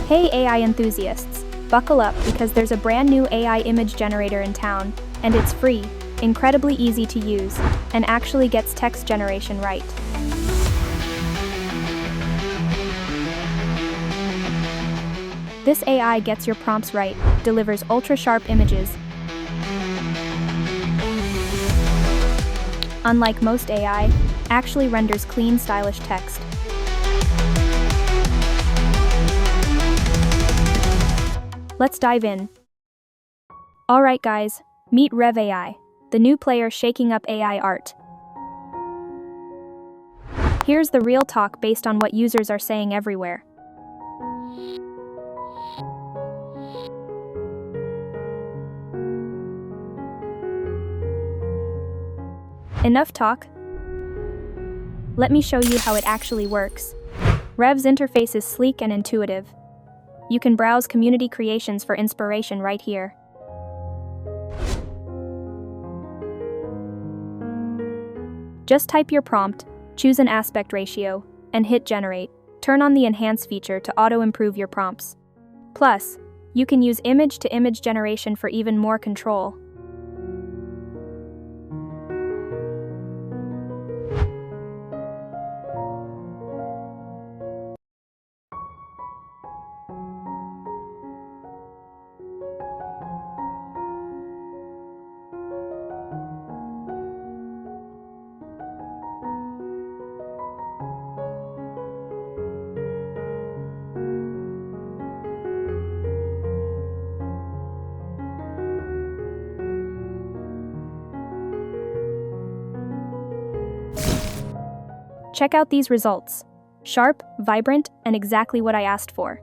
Hey AI enthusiasts, buckle up because there's a brand new AI image generator in town, and it's free, incredibly easy to use, and actually gets text generation right. This AI gets your prompts right, delivers ultra-sharp images. Unlike most AI, actually renders clean, stylish text. Let's dive in. Alright guys, meet Reve AI, the new player shaking up AI art. Here's the real talk based on what users are saying everywhere. Enough talk. Let me show you how it actually works. Rev's interface is sleek and intuitive. You can browse community creations for inspiration right here. Just type your prompt, choose an aspect ratio, and hit generate. Turn on the enhance feature to auto-improve your prompts. Plus, you can use image-to-image generation for even more control. Check out these results. Sharp, vibrant, and exactly what I asked for.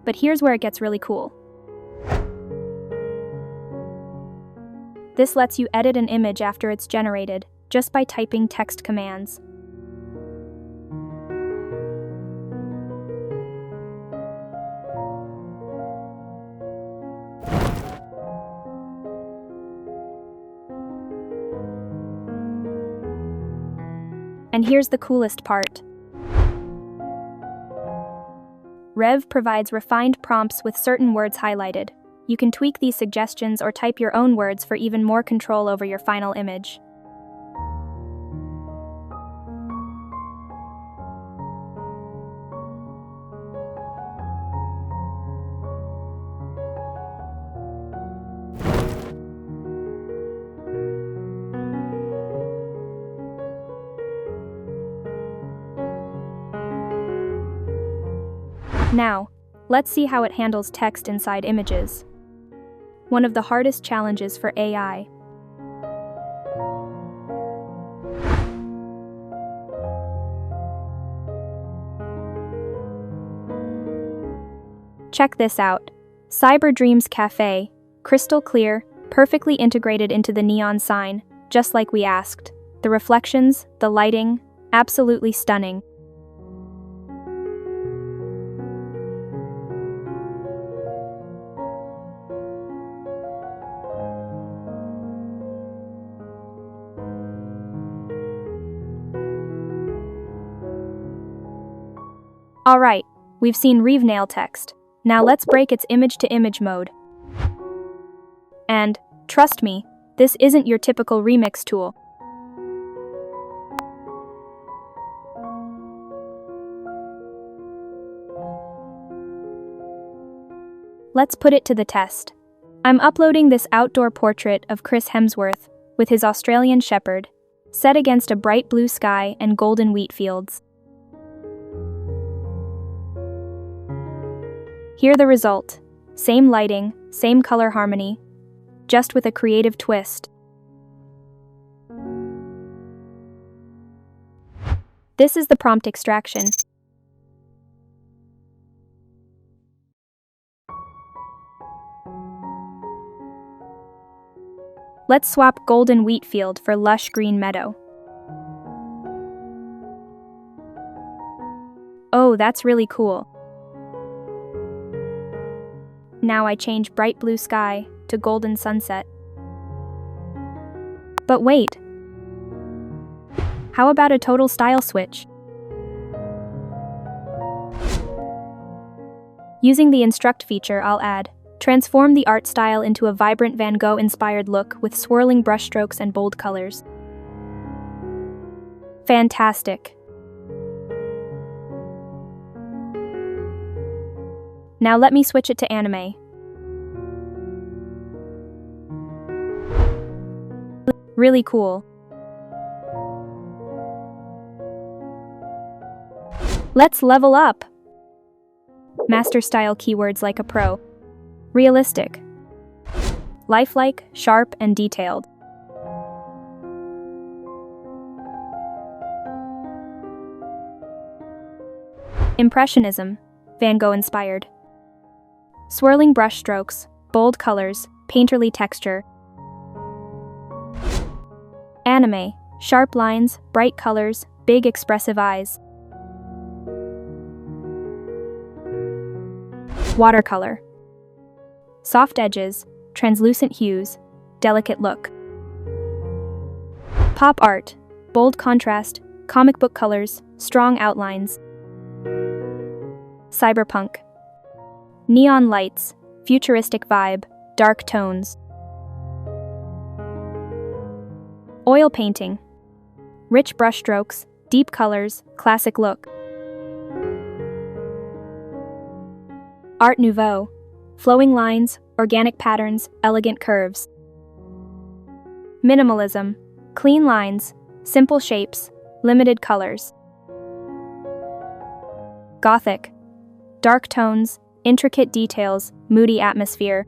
But here's where it gets really cool. This lets you edit an image after it's generated, just by typing text commands. And here's the coolest part. Rev provides refined prompts with certain words highlighted. You can tweak these suggestions or type your own words for even more control over your final image. Now, let's see how it handles text inside images. One of the hardest challenges for AI. Check this out. Cyber Dreams Cafe, crystal clear, perfectly integrated into the neon sign, just like we asked. The reflections, the lighting, absolutely stunning. Alright, we've seen Reve nail text. Now let's break its image-to-image mode. And, trust me, this isn't your typical remix tool. Let's put it to the test. I'm uploading this outdoor portrait of Chris Hemsworth with his Australian shepherd, set against a bright blue sky and golden wheat fields. Hear the result. Same lighting, same color harmony, just with a creative twist. This is the prompt extraction. Let's swap golden wheat field for lush green meadow. Oh, that's really cool. Now I change bright blue sky to golden sunset. But wait! How about a total style switch? Using the Instruct feature, I'll add, transform the art style into a vibrant Van Gogh-inspired look with swirling brushstrokes and bold colors. Fantastic. Now let me switch it to anime. Really cool. Let's level up. Master style keywords like a pro. Realistic. Lifelike, sharp, and detailed. Impressionism, Van Gogh inspired. Swirling brushstrokes, bold colors, painterly texture. Anime, sharp lines, bright colors, big expressive eyes. Watercolor. Soft edges, translucent hues, delicate look. Pop art, bold contrast, comic book colors, strong outlines. Cyberpunk. Neon lights, futuristic vibe, dark tones. Oil painting. Rich brushstrokes, deep colors, classic look. Art Nouveau. Flowing lines, organic patterns, elegant curves. Minimalism. Clean lines, simple shapes, limited colors. Gothic. Dark tones, intricate details, moody atmosphere.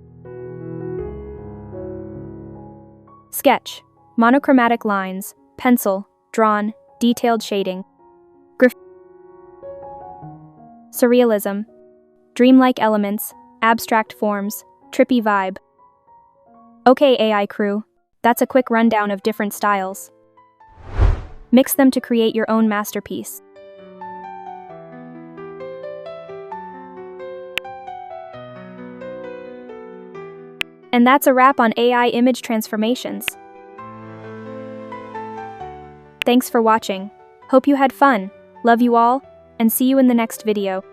Sketch. Monochromatic lines, pencil, drawn, detailed shading. Surrealism. Dreamlike elements, abstract forms, trippy vibe. Okay, AI crew, that's a quick rundown of different styles. Mix them to create your own masterpiece. And that's a wrap on AI image transformations. Thanks for watching. Hope you had fun. Love you all, and see you in the next video.